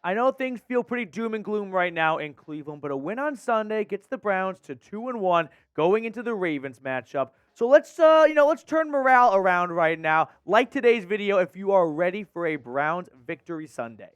I know things feel pretty doom and gloom right now in Cleveland, but a win on Sunday gets the Browns to 2-1 going into the Ravens matchup. So let's turn morale around right now. Like today's video if you are ready for a Browns victory Sunday.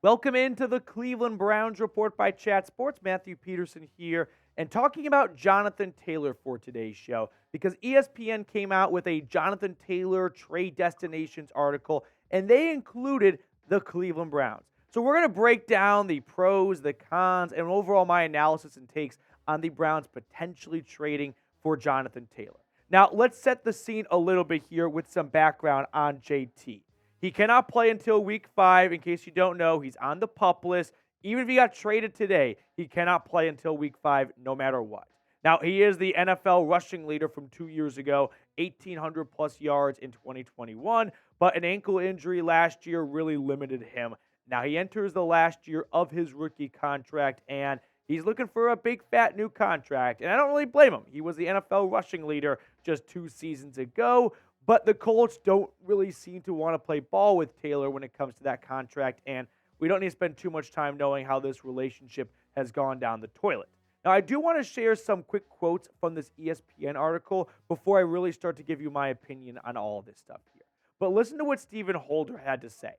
Welcome into the Cleveland Browns Report by Chat Sports. Matthew Peterson here, and talking about Jonathan Taylor for today's show because ESPN came out with a Jonathan Taylor trade destinations article, and they included the Cleveland Browns. So we're going to break down the pros, the cons, and overall my analysis and takes on the Browns potentially trading for Jonathan Taylor. Now, let's set the scene a little bit here with some background on JT. He cannot play until week 5. In case you don't know, he's on the PUP list. Even if he got traded today, he cannot play until week 5 no matter what. Now, he is the NFL rushing leader from 2 years ago, 1,800 plus yards in 2021, but an ankle injury last year really limited him. Now, he enters the last year of his rookie contract, and he's looking for a big, fat new contract, and I don't really blame him. He was the NFL rushing leader just 2 seasons ago. But the Colts don't really seem to want to play ball with Taylor when it comes to that contract, and we don't need to spend too much time knowing how this relationship has gone down the toilet. Now, I do want to share some quick quotes from this ESPN article before I really start to give you my opinion on all of this stuff here. But listen to what Stephen Holder had to say.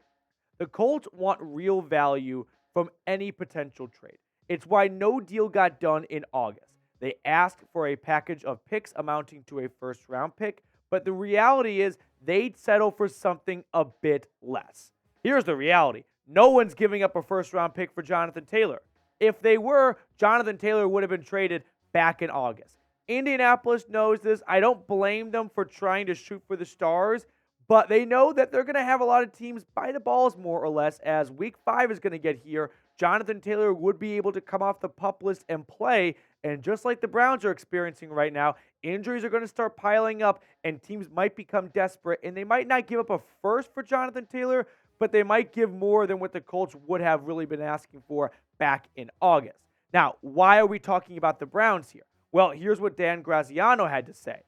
The Colts want real value from any potential trade. It's why no deal got done in August. They asked for a package of picks amounting to a first-round pick, but the reality is they'd settle for something a bit less. Here's the reality. No one's giving up a first-round pick for Jonathan Taylor. If they were, Jonathan Taylor would have been traded back in August. Indianapolis knows this. I don't blame them for trying to shoot for the stars, but they know that they're going to have a lot of teams buy the balls more or less as week 5 is going to get here. Jonathan Taylor would be able to come off the PUP list and play, and just like the Browns are experiencing right now, injuries are going to start piling up, and teams might become desperate, and they might not give up a first for Jonathan Taylor, but they might give more than what the Colts would have really been asking for back in August. Now, why are we talking about the Browns here? Well, here's what Dan Graziano had to say.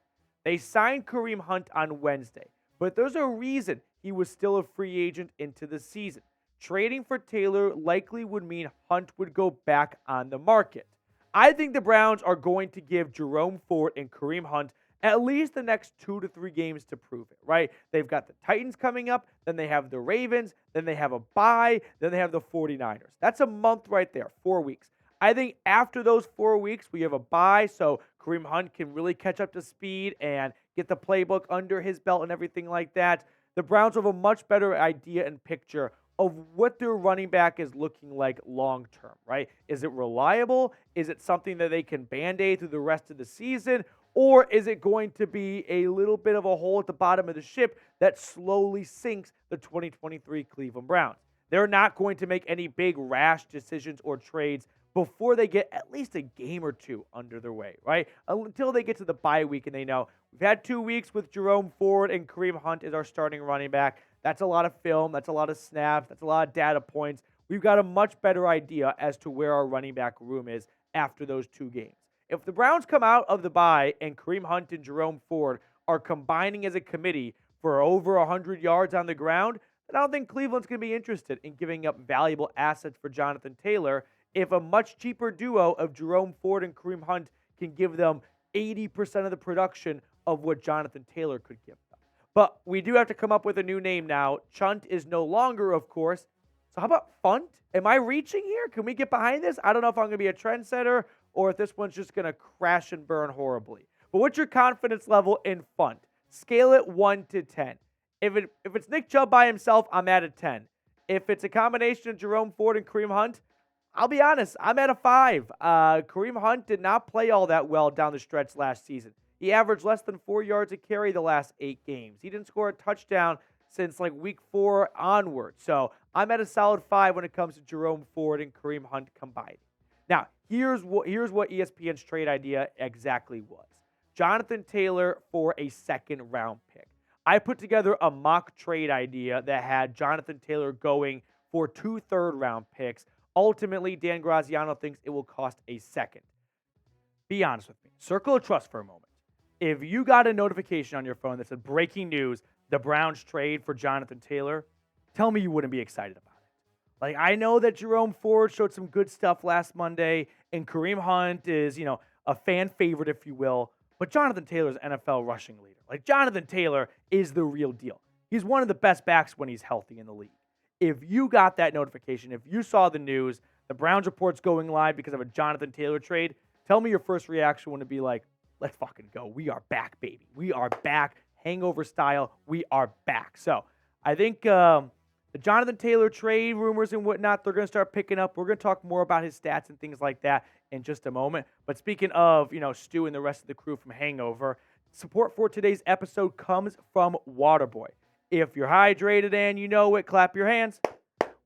They signed Kareem Hunt on Wednesday, but there's a reason he was still a free agent into the season. Trading for Taylor likely would mean Hunt would go back on the market. I think the Browns are going to give Jerome Ford and Kareem Hunt at least the next 2 to 3 games to prove it, right? They've got the Titans coming up, then they have the Ravens, then they have a bye, then they have the 49ers. That's a month right there, 4 weeks. I think after those 4 weeks, we have a bye, so Kareem Hunt can really catch up to speed and get the playbook under his belt and everything like that. The Browns have a much better idea and picture of what their running back is looking like long term, right? Is it reliable? Is it something that they can band-aid through the rest of the season? Or is it going to be a little bit of a hole at the bottom of the ship that slowly sinks the 2023 Cleveland Browns? They're not going to make any big rash decisions or trades before they get at least a game or 2 under their way, right? Until they get to the bye week and they know we've had 2 weeks with Jerome Ford and Kareem Hunt as our starting running back. That's a lot of film. That's a lot of snaps. That's a lot of data points. We've got a much better idea as to where our running back room is after those 2 games. If the Browns come out of the bye and Kareem Hunt and Jerome Ford are combining as a committee for over 100 yards on the ground, then I don't think Cleveland's going to be interested in giving up valuable assets for Jonathan Taylor if a much cheaper duo of Jerome Ford and Kareem Hunt can give them 80% of the production of what Jonathan Taylor could give them. But we do have to come up with a new name now. Chunt is no longer, of course. So how about Funt? Am I reaching here? Can we get behind this? I don't know if I'm going to be a trendsetter or if this one's just going to crash and burn horribly. But what's your confidence level in Funt? Scale it 1 to 10. If it's Nick Chubb by himself, I'm at a 10. If it's a combination of Jerome Ford and Kareem Hunt, I'll be honest, I'm at a 5. Kareem Hunt did not play all that well down the stretch last season. He averaged less than 4 yards a carry the last 8 games. He didn't score a touchdown since like week 4 onward. So I'm at a solid 5 when it comes to Jerome Ford and Kareem Hunt combined. Now, here's what ESPN's trade idea exactly was. Jonathan Taylor for a second-round pick. I put together a mock trade idea that had Jonathan Taylor going for 2 third-round picks. Ultimately, Dan Graziano thinks it will cost a second. Be honest with me. Circle of trust for a moment. If you got a notification on your phone that said breaking news, the Browns trade for Jonathan Taylor, tell me you wouldn't be excited about it. Like, I know that Jerome Ford showed some good stuff last Monday, and Kareem Hunt is, a fan favorite, if you will. But Jonathan Taylor's NFL rushing leader. Like, Jonathan Taylor is the real deal. He's one of the best backs when he's healthy in the league. If you got that notification, if you saw the news, the Browns report's going live because of a Jonathan Taylor trade, tell me your first reaction wouldn't be like, let's fucking go. We are back, baby. We are back. Hangover style. We are back. So I think the Jonathan Taylor trade rumors and whatnot, they're going to start picking up. We're going to talk more about his stats and things like that in just a moment. But speaking of, Stu and the rest of the crew from Hangover, support for today's episode comes from Waterboy. If you're hydrated and you know it, clap your hands.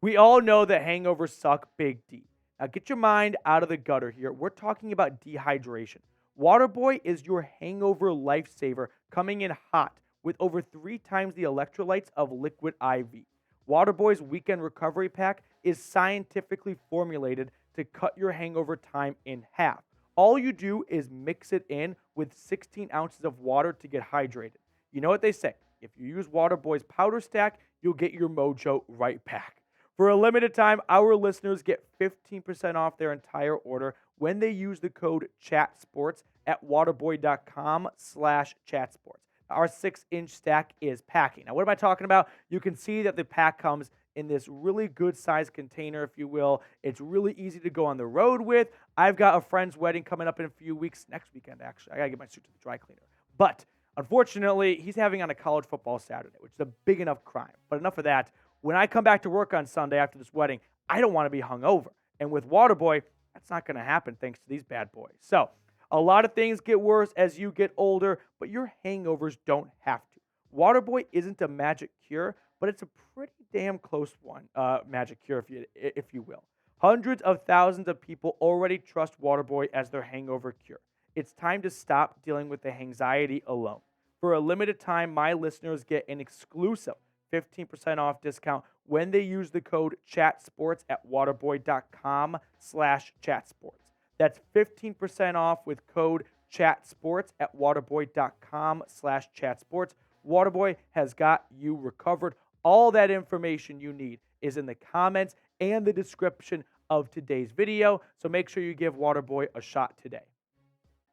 We all know that hangovers suck big D. Now get your mind out of the gutter here. We're talking about dehydration. Waterboy is your hangover lifesaver, coming in hot with over 3 times the electrolytes of Liquid IV. Waterboy's Weekend Recovery Pack is scientifically formulated to cut your hangover time in half. All you do is mix it in with 16 ounces of water to get hydrated. You know what they say, if you use Waterboy's powder stack, you'll get your mojo right back. For a limited time, our listeners get 15% off their entire order when they use the code CHATSPORTS at waterboy.com/chatsports. Our 6-inch stack is packing. Now, what am I talking about? You can see that the pack comes in this really good sized container, if you will. It's really easy to go on the road with. I've got a friend's wedding coming up in a few weeks, next weekend, actually. I got to get my suit to the dry cleaner. But unfortunately, he's having on a college football Saturday, which is a big enough crime. But enough of that. When I come back to work on Sunday after this wedding, I don't want to be hungover. And with Waterboy, that's not going to happen thanks to these bad boys. So, a lot of things get worse as you get older, but your hangovers don't have to. Waterboy isn't a magic cure, but it's a pretty damn close one, magic cure, if you will. Hundreds of thousands of people already trust Waterboy as their hangover cure. It's time to stop dealing with the anxiety alone. For a limited time, my listeners get an exclusive 15% off discount when they use the code CHATSPORTS at waterboy.com/chatsports. That's 15% off with code CHATSPORTS at waterboy.com/chatsports. Waterboy has got you recovered. All that information you need is in the comments and the description of today's video, so make sure you give Waterboy a shot today.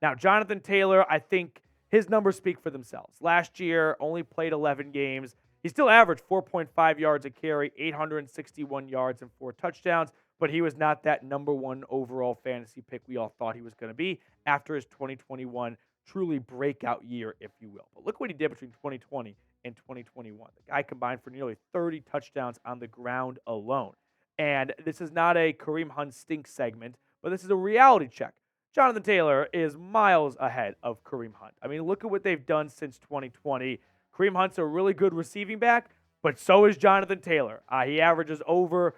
Now, Jonathan Taylor, I think his numbers speak for themselves. Last year, only played 11 games. He still averaged 4.5 yards a carry, 861 yards, and 4 touchdowns, but he was not that number 1 overall fantasy pick we all thought he was going to be after his 2021 truly breakout year, if you will. But look what he did between 2020 and 2021. The guy combined for nearly 30 touchdowns on the ground alone. And this is not a Kareem Hunt stink segment, but this is a reality check. Jonathan Taylor is miles ahead of Kareem Hunt. I mean, look at what they've done since 2020. Kareem Hunt's a really good receiving back, but so is Jonathan Taylor. He averages over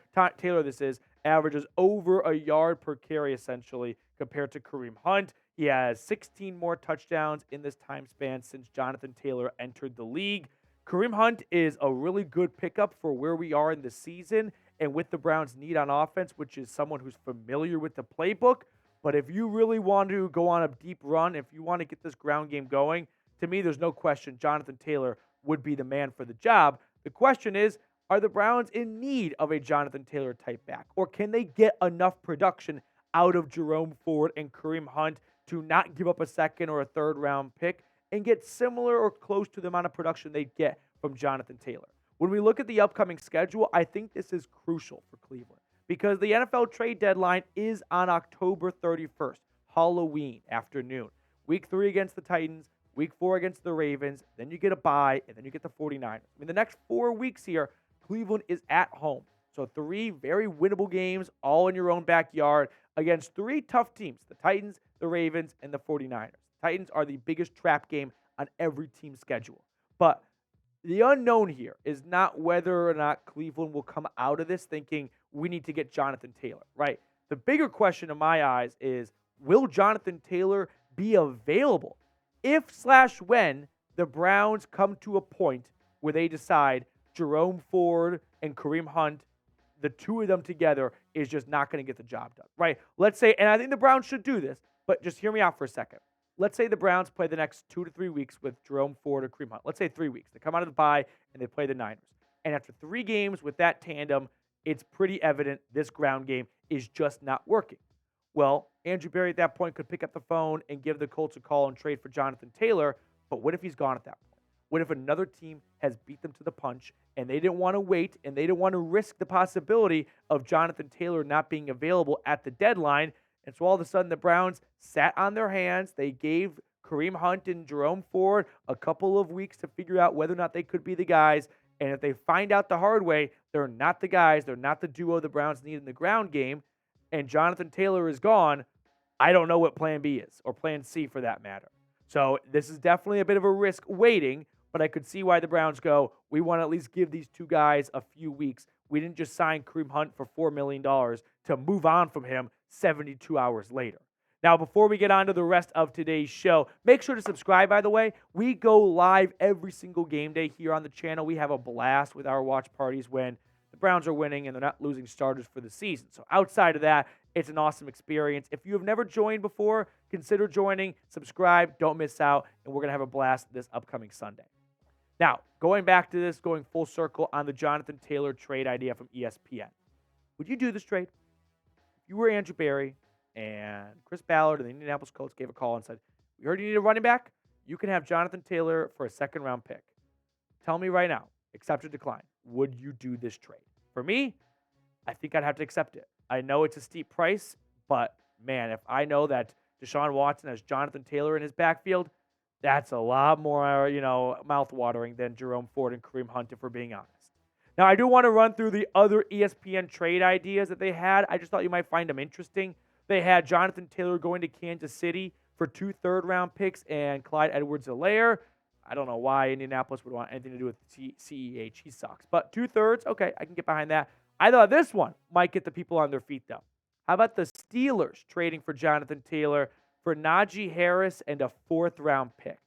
a yard per carry, essentially, compared to Kareem Hunt. He has 16 more touchdowns in this time span since Jonathan Taylor entered the league. Kareem Hunt is a really good pickup for where we are in the season and with the Browns' need on offense, which is someone who's familiar with the playbook. But if you really want to go on a deep run, if you want to get this ground game going, to me, there's no question Jonathan Taylor would be the man for the job. The question is, are the Browns in need of a Jonathan Taylor type back? Or can they get enough production out of Jerome Ford and Kareem Hunt to not give up a second or a third round pick and get similar or close to the amount of production they get from Jonathan Taylor? When we look at the upcoming schedule, I think this is crucial for Cleveland because the NFL trade deadline is on October 31st, Halloween afternoon. Week 3 against the Titans, Week 4 against the Ravens, then you get a bye, and then you get the 49ers. I mean, the next 4 weeks here, Cleveland is at home. So 3 very winnable games, all in your own backyard, against 3 tough teams, the Titans, the Ravens, and the 49ers. The Titans are the biggest trap game on every team's schedule. But the unknown here is not whether or not Cleveland will come out of this thinking we need to get Jonathan Taylor, right? The bigger question in my eyes is, will Jonathan Taylor be available if/when the Browns come to a point where they decide Jerome Ford and Kareem Hunt, the 2 of them together, is just not going to get the job done, right? Let's say, and I think the Browns should do this, but just hear me out for a second. let's say the Browns play the next 2 to 3 weeks with Jerome Ford or Kareem Hunt. Let's say 3 weeks. They come out of the bye and they play the Niners. And after 3 games with that tandem, it's pretty evident this ground game is just not working. Well, Andrew Berry at that point could pick up the phone and give the Colts a call and trade for Jonathan Taylor. But what if he's gone at that point? What if another team has beat them to the punch and they didn't want to wait and they didn't want to risk the possibility of Jonathan Taylor not being available at the deadline? And so all of a sudden the Browns sat on their hands. They gave Kareem Hunt and Jerome Ford a couple of weeks to figure out whether or not they could be the guys. And if they find out the hard way, they're not the guys, they're not the duo the Browns need in the ground game, and Jonathan Taylor is gone, I don't know what plan B is, or plan C for that matter. So this is definitely a bit of a risk waiting, but I could see why the Browns go, we want to at least give these two guys a few weeks. We didn't just sign Kareem Hunt for $4 million to move on from him 72 hours later. Now, before we get on to the rest of today's show, make sure to subscribe, by the way. We go live every single game day here on the channel. We have a blast with our watch parties when the Browns are winning and they're not losing starters for the season. So outside of that, it's an awesome experience. If you have never joined before, consider joining, subscribe, don't miss out, and we're going to have a blast this upcoming Sunday. Now, going back to this, going full circle on the Jonathan Taylor trade idea from ESPN. Would you do this trade? If you were Andrew Berry, and Chris Ballard and the Indianapolis Colts gave a call and said, we heard you need a running back. You can have Jonathan Taylor for a second-round pick. Tell me right now, accept or decline. Would you do this trade? For me, I think I'd have to accept it. I know it's a steep price, but, man, if I know that Deshaun Watson has Jonathan Taylor in his backfield, that's a lot more, mouth-watering than Jerome Ford and Kareem Hunt, if we're being honest. Now, I do want to run through the other ESPN trade ideas that they had. I just thought you might find them interesting. They had Jonathan Taylor going to Kansas City for 2 third-round picks and Clyde Edwards-Helaire. I don't know why Indianapolis would want anything to do with CEH. He sucks. But 2 thirds, okay, I can get behind that. I thought this one might get the people on their feet, though. How about the Steelers trading for Jonathan Taylor for Najee Harris and a 4th-round pick?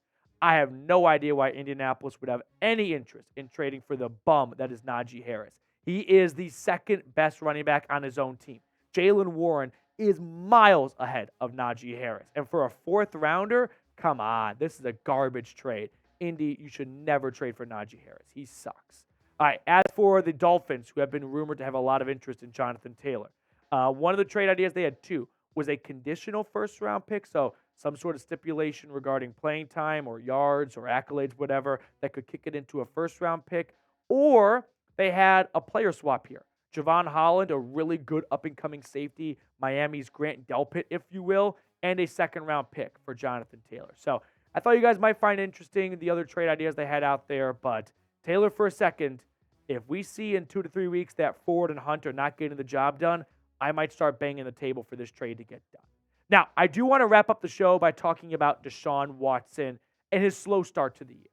I have no idea why Indianapolis would have any interest in trading for the bum that is Najee Harris. He is the second best running back on his own team. Jaylen Warren is miles ahead of Najee Harris. And for a 4th-rounder, come on. This is a garbage trade. Indy, you should never trade for Najee Harris. He sucks. All right, as for the Dolphins, who have been rumored to have a lot of interest in Jonathan Taylor, one of the trade ideas they had 2 was a conditional 1st-round pick, so some sort of stipulation regarding playing time or yards or accolades, whatever, that could kick it into a 1st-round pick. Or they had a player swap here. Javon Holland, a really good up-and-coming safety, Miami's Grant Delpit, if you will, and a 2nd-round pick for Jonathan Taylor. So I thought you guys might find interesting the other trade ideas they had out there, but Taylor for a second, if we see in 2 to 3 weeks that Ford and Hunt are not getting the job done, I might start banging the table for this trade to get done. Now, I do want to wrap up the show by talking about Deshaun Watson and his slow start to the year.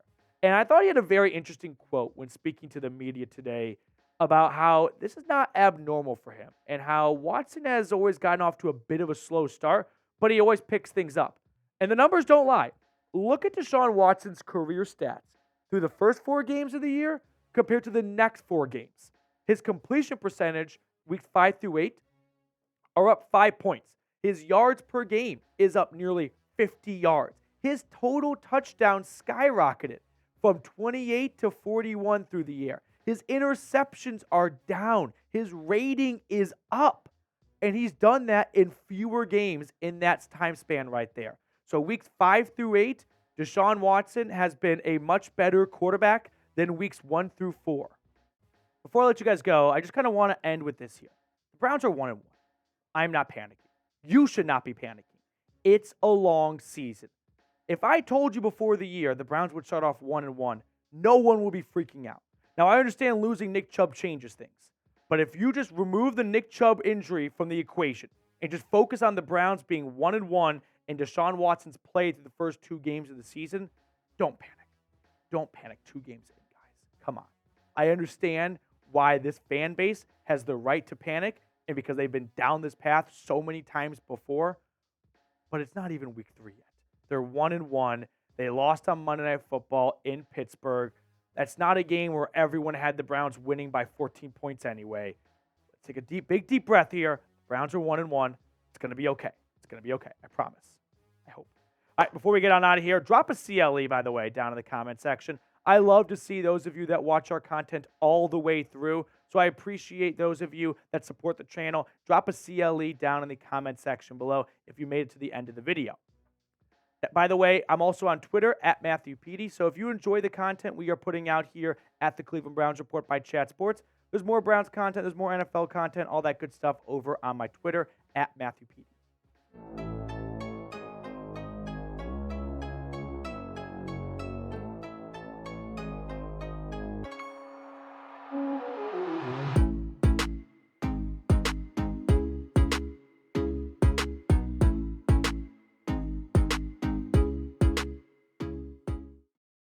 And I thought he had a very interesting quote when speaking to the media today about how this is not abnormal for him and how Watson has always gotten off to a bit of a slow start, but he always picks things up. And the numbers don't lie. Look at Deshaun Watson's career stats through the first 4 games of the year compared to the next 4 games. His completion percentage, weeks 5 through 8, are up 5 points. His yards per game is up nearly 50 yards. His total touchdowns skyrocketed from 28 to 41 through the year. His interceptions are down. His rating is up. And he's done that in fewer games in that time span right there. So weeks 5 through 8, Deshaun Watson has been a much better quarterback than weeks 1 through 4. Before I let you guys go, I just kind of want to end with this here. The Browns are 1-1. I'm not panicking. You should not be panicking. It's a long season. If I told you before the year the Browns would start off 1-1, no one would be freaking out. Now, I understand losing Nick Chubb changes things. But if you just remove the Nick Chubb injury from the equation and just focus on the Browns being 1-1 and Deshaun Watson's play through the first 2 games of the season, don't panic. Don't panic 2 games in, guys. Come on. I understand why this fan base has the right to panic and because they've been down this path so many times before, but it's not even week 3 yet. They're 1-1. They lost on Monday Night Football in Pittsburgh. That's not a game where everyone had the Browns winning by 14 points anyway. Let's take a big deep breath here. Browns are 1-1. It's going to be okay. It's going to be okay. I promise. I hope. All right, before we get on out of here, drop a CLE, by the way, down in the comment section. I love to see those of you that watch our content all the way through. So I appreciate those of you that support the channel. Drop a CLE down in the comment section below if you made it to the end of the video. By the way, I'm also on Twitter at Matthew Petey. So if you enjoy the content we are putting out here at the Cleveland Browns Report by Chat Sports, there's more Browns content, there's more NFL content, all that good stuff over on my Twitter at Matthew Petey.